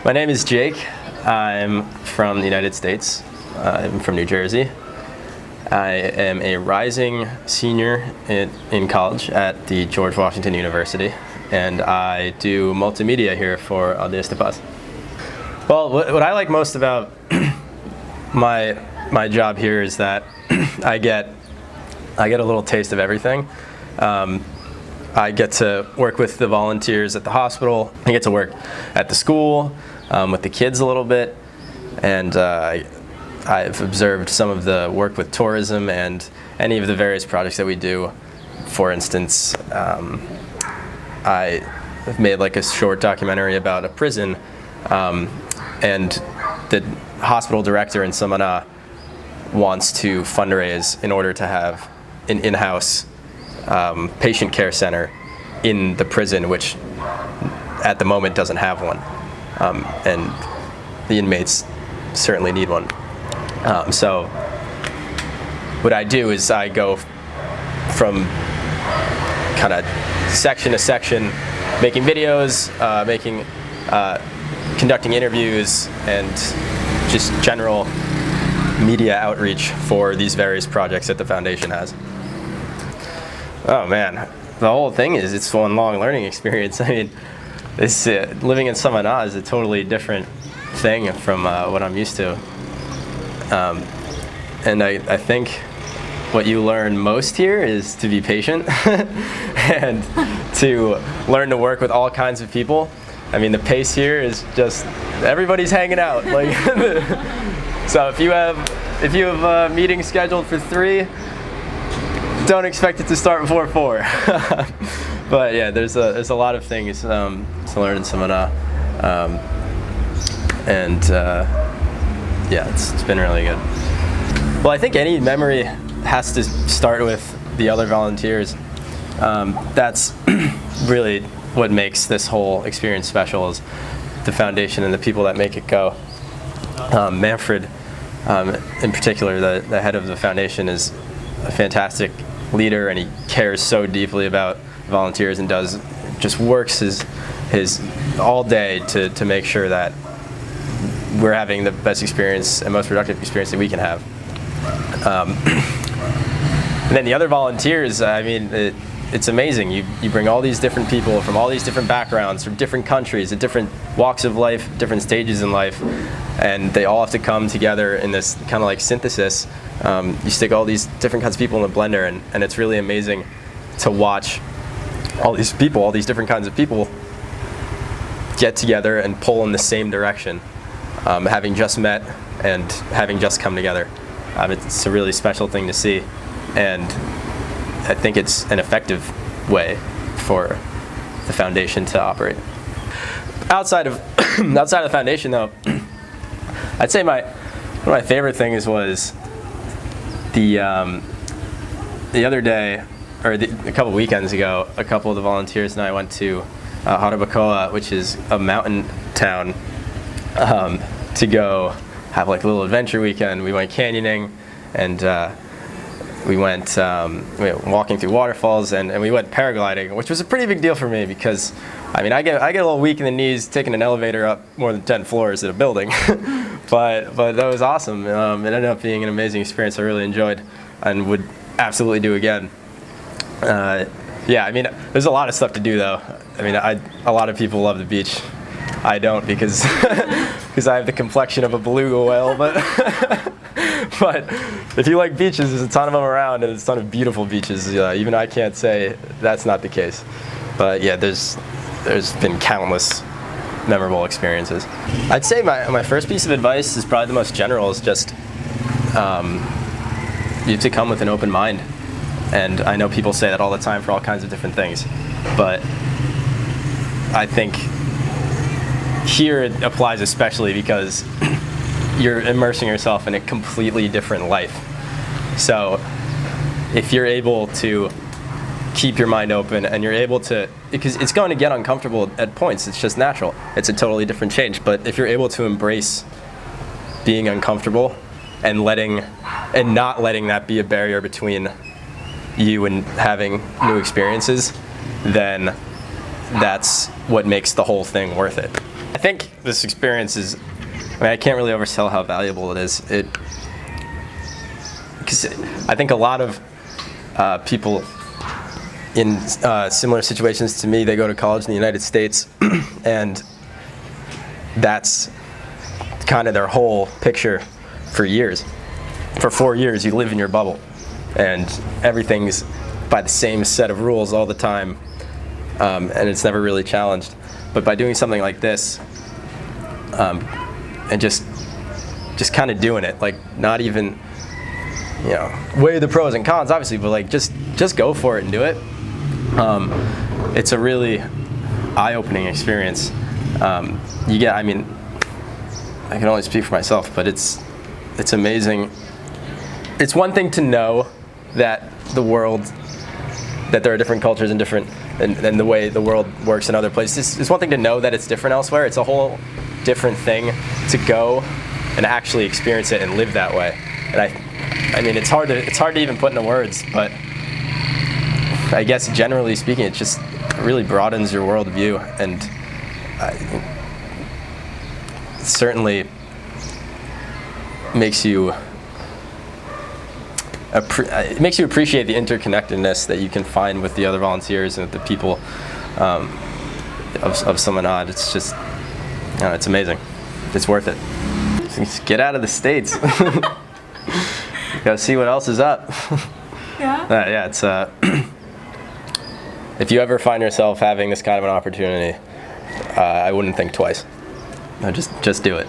My name is Jake. I'm from the United States. I'm from New Jersey. I am a rising senior in college at the George Washington University, and I do multimedia here for Aldeas. Well, what I like most about my job here is that I get a little taste of everything. I get to work with the volunteers at the hospital. I get to work at the school with the kids a little bit, and I've observed some of the work with tourism and any of the various projects that we do. For instance, I made like a short documentary about a prison, and the hospital director in Samana wants to fundraise in order to have an in-house patient care center in the prison, which at the moment doesn't have one, and the inmates certainly need one. So what I do is I go from kind of section to section, making videos, conducting interviews, and just general media outreach for these various projects that the foundation has. Oh man, the whole thing is it's one long learning experience. I mean, living in Samana is a totally different thing from what I'm used to. And I think what you learn most here is to be patient and to learn to work with all kinds of people. I mean, the pace here is just everybody's hanging out. Like, so if you have a meeting scheduled for 3, don't expect it to start before 4. But yeah, there's a lot of things to learn in Samana, and yeah, it's been really good. Well, I think any memory has to start with the other volunteers. That's really what makes this whole experience special, is the foundation and the people that make it go. Manfred, in particular, the head of the foundation, is a fantastic leader, and he cares so deeply about volunteers and works his all day to make sure that we're having the best experience and most productive experience that we can have. And then the other volunteers, I mean, it's amazing. You bring all these different people from all these different backgrounds, from different countries, at different walks of life, different stages in life, and they all have to come together in this kind of like synthesis. You stick all these different kinds of people in the blender, and it's really amazing to watch all these people, all these different kinds of people, get together and pull in the same direction, having just met and having just come together. It's a really special thing to see, and I think it's an effective way for the foundation to operate. Outside of the foundation, though, I'd say one of my favorite things was the other day, or a couple weekends ago, a couple of the volunteers and I went to Harabacoa, which is a mountain town, to go have like a little adventure weekend. We went canyoning, and we went walking through waterfalls, and we went paragliding, which was a pretty big deal for me because, I mean, I get a little weak in the knees taking an elevator up more than 10 floors at a building, but that was awesome. It ended up being an amazing experience I really enjoyed and would absolutely do again. Yeah, I mean, there's a lot of stuff to do though. I mean, a lot of people love the beach. I don't, because I have the complexion of a beluga whale, but if you like beaches, there's a ton of them around, and there's a ton of beautiful beaches. Even I can't say that's not the case. But yeah, there's been countless memorable experiences. I'd say my first piece of advice is probably the most general, is just you have to come with an open mind. And I know people say that all the time for all kinds of different things, but I think here it applies especially because you're immersing yourself in a completely different life. So if you're able to keep your mind open, and you're able to, because it's going to get uncomfortable at points, it's just natural, it's a totally different change, but if you're able to embrace being uncomfortable and not letting that be a barrier between you and having new experiences, then that's what makes the whole thing worth it. I think this experience is, I can't really oversell how valuable it is. Because I think a lot of people in similar situations to me, they go to college in the United States, and that's kind of their whole picture for years. For 4 years, you live in your bubble, and everything's by the same set of rules all the time, and it's never really challenged. But by doing something like this, and just kind of doing it, like not even, weigh the pros and cons, obviously, but like just go for it and do it. It's a really eye-opening experience. I mean, I can only speak for myself, but it's amazing. It's one thing to know that that there are different cultures and and the way the world works in other places. It's one thing to know that it's different elsewhere. It's a whole different thing to go and actually experience it and live that way. And I mean, it's hard to even put into words, but I guess generally speaking, it just really broadens your worldview, and it certainly makes you appreciate the interconnectedness that you can find with the other volunteers and with the people of Samanad. It's just, it's amazing. It's worth it. Just get out of the States. Go see what else is up. Yeah? It's if you ever find yourself having this kind of an opportunity, I wouldn't think twice. Just do it.